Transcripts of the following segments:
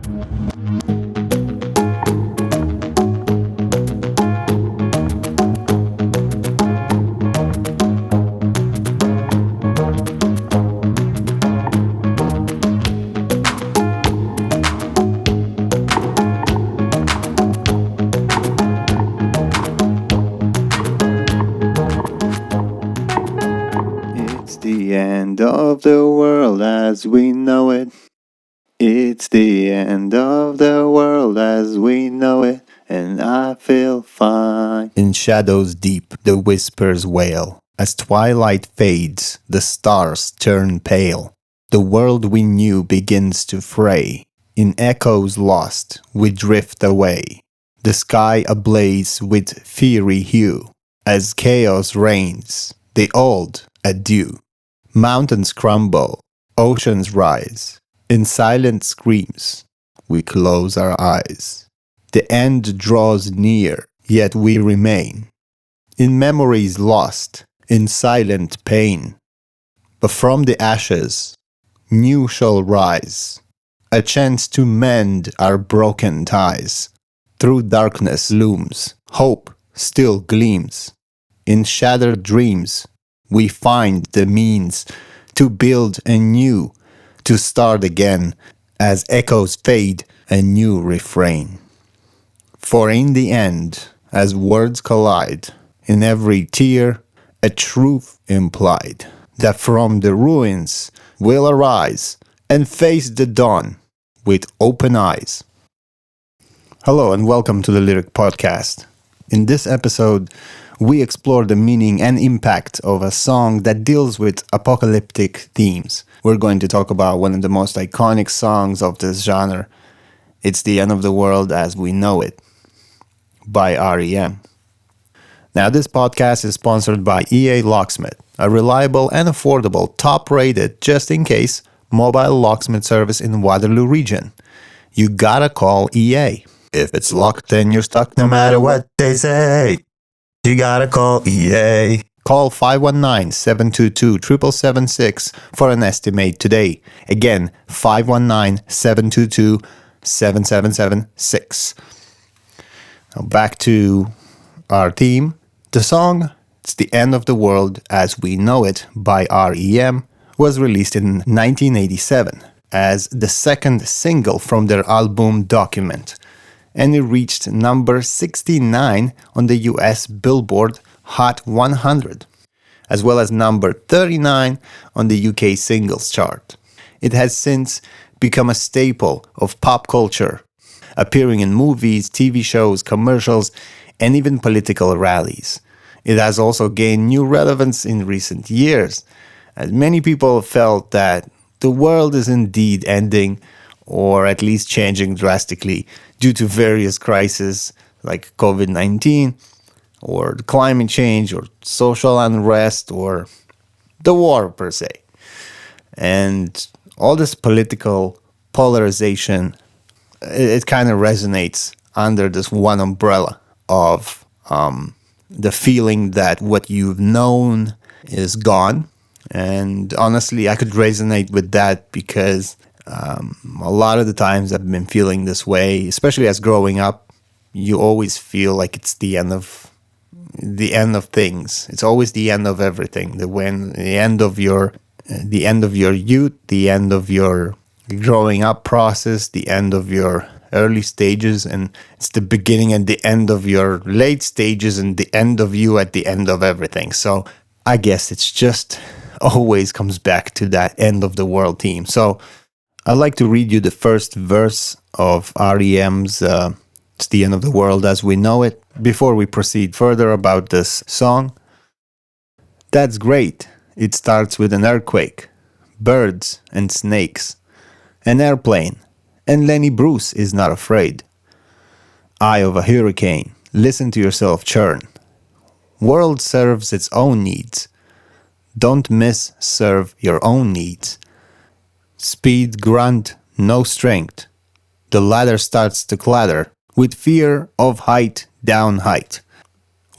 It's the end of the world as we know it. It's the end of the world as we know it, and I feel fine. In shadows deep, the whispers wail. As twilight fades, the stars turn pale. The world we knew begins to fray. In echoes lost, we drift away. The sky ablaze with fiery hue. As chaos reigns, the old adieu. Mountains crumble, oceans rise. In silent screams, we close our eyes. The end draws near, yet we remain. In memories lost, in silent pain. But from the ashes, new shall rise. A chance to mend our broken ties. Through darkness looms, hope still gleams. In shattered dreams, we find the means to build anew, to start again, as echoes fade, a new refrain. For in the end, as words collide, in every tear, a truth implied, that from the ruins will arise and face the dawn with open eyes. Hello and welcome to the Lyric Podcast. In this episode, we explore the meaning and impact of a song that deals with apocalyptic themes. We're going to talk about one of the most iconic songs of this genre. It's The End of the World as We Know It by R.E.M. Now, this podcast is sponsored by EA Locksmith, a reliable and affordable, top-rated, just-in-case, mobile locksmith service in Waterloo region. You gotta call EA. If it's locked, then you're stuck no matter what they say. You gotta call EA. Call 519-722-7776 for an estimate today. Again, 519-722-7776. Now back to our theme. The song, It's the End of the World as We Know It by R.E.M. was released in 1987 as the second single from their album Document, and it reached number 69 on the US Billboard Hot 100, as well as number 39 on the UK singles chart. It has since become a staple of pop culture, appearing in movies, TV shows, commercials, and even political rallies. It has also gained new relevance in recent years, as many people felt that the world is indeed ending, or at least changing drastically due to various crises like COVID-19, or climate change, or social unrest, or the war per se. And all this political polarization, it kind of resonates under this one umbrella of the feeling that what you've known is gone. And honestly, I could resonate with that because a lot of the times I've been feeling this way, especially as growing up. You always feel like it's the end of things. It's always the end of everything. The end of your youth, the end of your growing up process, the end of your early stages, and it's the beginning and the end of your late stages, and the end of you at the end of everything. So I guess it's just always comes back to that end of the world theme. So I'd like to read you the first verse of R.E.M's It's the End of the World as We Know It before we proceed further about this song. That's great. It starts with an earthquake, birds and snakes, an airplane, and Lenny Bruce is not afraid. Eye of a hurricane, listen to yourself churn. World serves its own needs. Don't serve your own needs. Speed, grunt, no strength. The ladder starts to clatter with fear of height down height.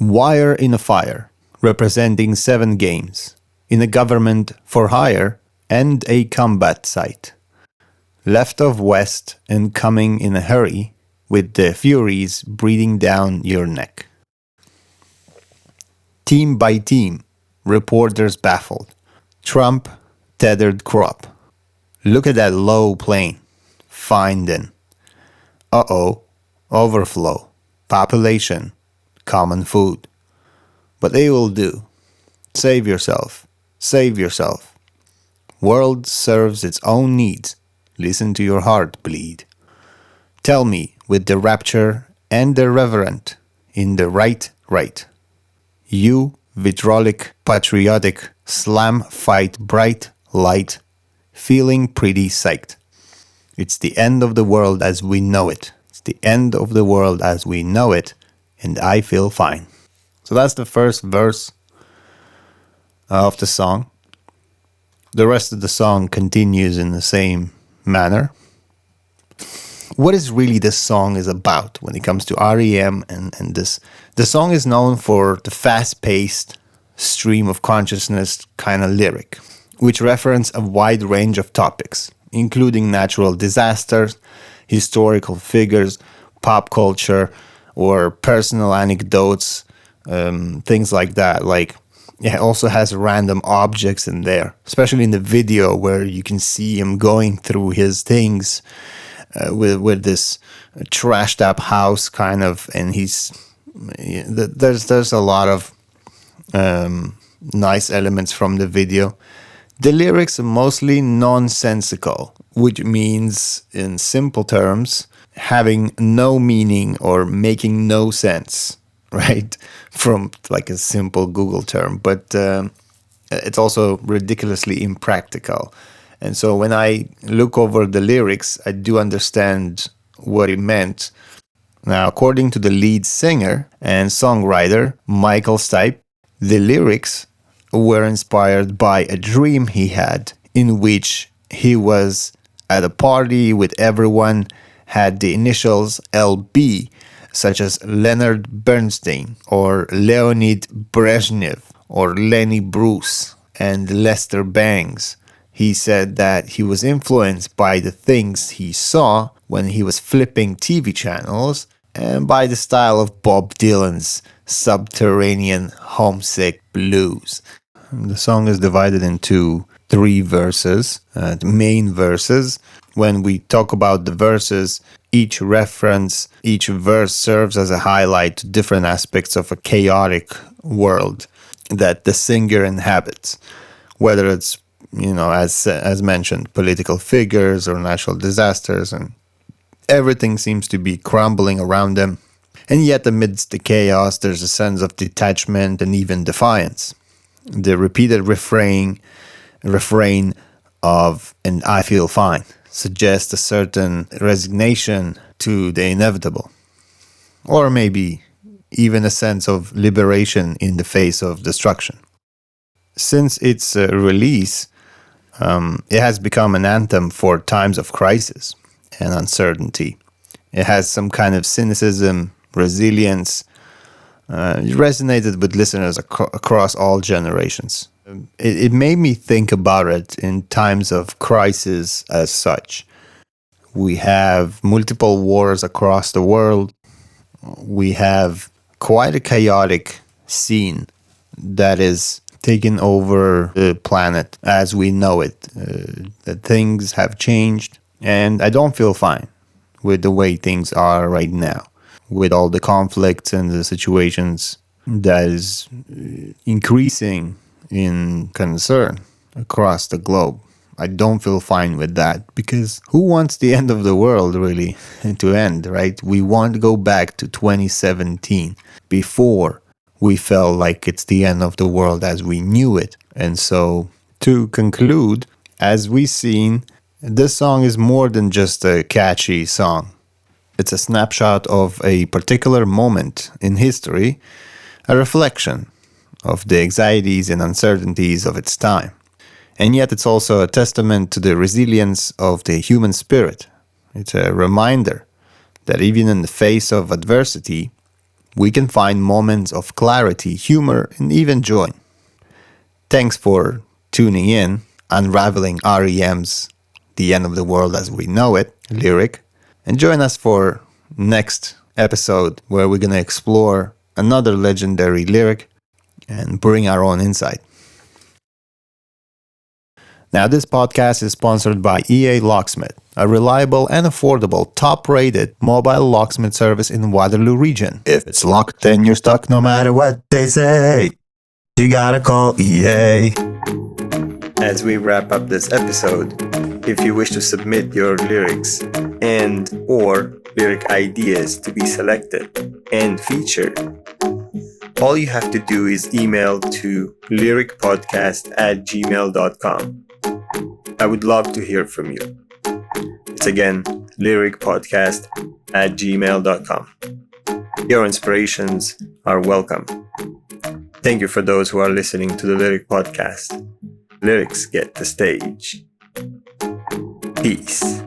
Wire in a fire, representing 7 games, in a government for hire and a combat site. left of west and coming in a hurry, with the furies breathing down your neck. Team by team, reporters baffled. Trump, tethered crop. Look at that low plane. Finding. Uh-oh, overflow. Population. Common food. But they will do. Save yourself. Save yourself. World serves its own needs. Listen to your heart bleed. Tell me, with the rapture and the reverent, in the right. You, vitrolic, patriotic, slam fight bright, light, feeling pretty psyched. It's the end of the world as we know it. It's the end of the world as we know it, and I feel fine. So that's the first verse of the song. The rest of the song continues in the same manner. What is really this song is about when it comes to R.E.M. and this? The song is known for the fast-paced stream of consciousness kind of lyric, which reference a wide range of topics, including natural disasters, historical figures, pop culture, or personal anecdotes, things like that. Like, it also has random objects in there, especially in the video where you can see him going through his things with this trashed up house kind of, and there's a lot of nice elements from the video. The lyrics are mostly nonsensical, which means, in simple terms, having no meaning or making no sense, right? From like a simple Google term, but it's also ridiculously impractical. And so when I look over the lyrics, I do understand what it meant. Now, according to the lead singer and songwriter, Michael Stipe, the lyrics were inspired by a dream he had in which he was at a party with everyone had the initials LB, such as Leonard Bernstein or Leonid Brezhnev or Lenny Bruce and Lester Bangs. He said that he was influenced by the things he saw when he was flipping TV channels and by the style of Bob Dylan's subterranean homesick blues. The song is divided into 3 verses, the main verses. When we talk about the verses, each reference, each verse serves as a highlight to different aspects of a chaotic world that the singer inhabits, whether it's, as mentioned, political figures or natural disasters, and everything seems to be crumbling around them. And yet amidst the chaos, there's a sense of detachment and even defiance. The repeated refrain of "and I feel fine" suggests a certain resignation to the inevitable, or maybe even a sense of liberation in the face of destruction. Since its release, it has become an anthem for times of crisis and uncertainty. It has some kind of cynicism, resilience. It resonated with listeners across all generations. It made me think about it in times of crisis as such. We have multiple wars across the world. We have quite a chaotic scene that is taking over the planet as we know it. That things have changed, and I don't feel fine with the way things are right now, with all the conflicts and the situations that is increasing in concern across the globe. I don't feel fine with that, because who wants the end of the world really to end, right? We want to go back to 2017 before we felt like it's the end of the world as we knew it. And so, to conclude, as we've seen, this song is more than just a catchy song. It's a snapshot of a particular moment in history, a reflection of the anxieties and uncertainties of its time. And yet it's also a testament to the resilience of the human spirit. It's a reminder that even in the face of adversity, we can find moments of clarity, humor, and even joy. Thanks for tuning in, unraveling REM's The End of the World as We Know It lyric. And join us for next episode where we're going to explore another legendary lyric and bring our own insight. Now, this podcast is sponsored by EA Locksmith, a reliable and affordable, top-rated mobile locksmith service in Waterloo region. If it's locked, then you're stuck no matter what they say. You gotta call EA. As we wrap up this episode, if you wish to submit your lyrics and or lyric ideas to be selected and featured, all you have to do is email to lyricpodcast@gmail.com. I would love to hear from you. It's again, lyricpodcast@gmail.com. Your inspirations are welcome. Thank you for those who are listening to the Lyric Podcast. Lyrics get the stage. Peace.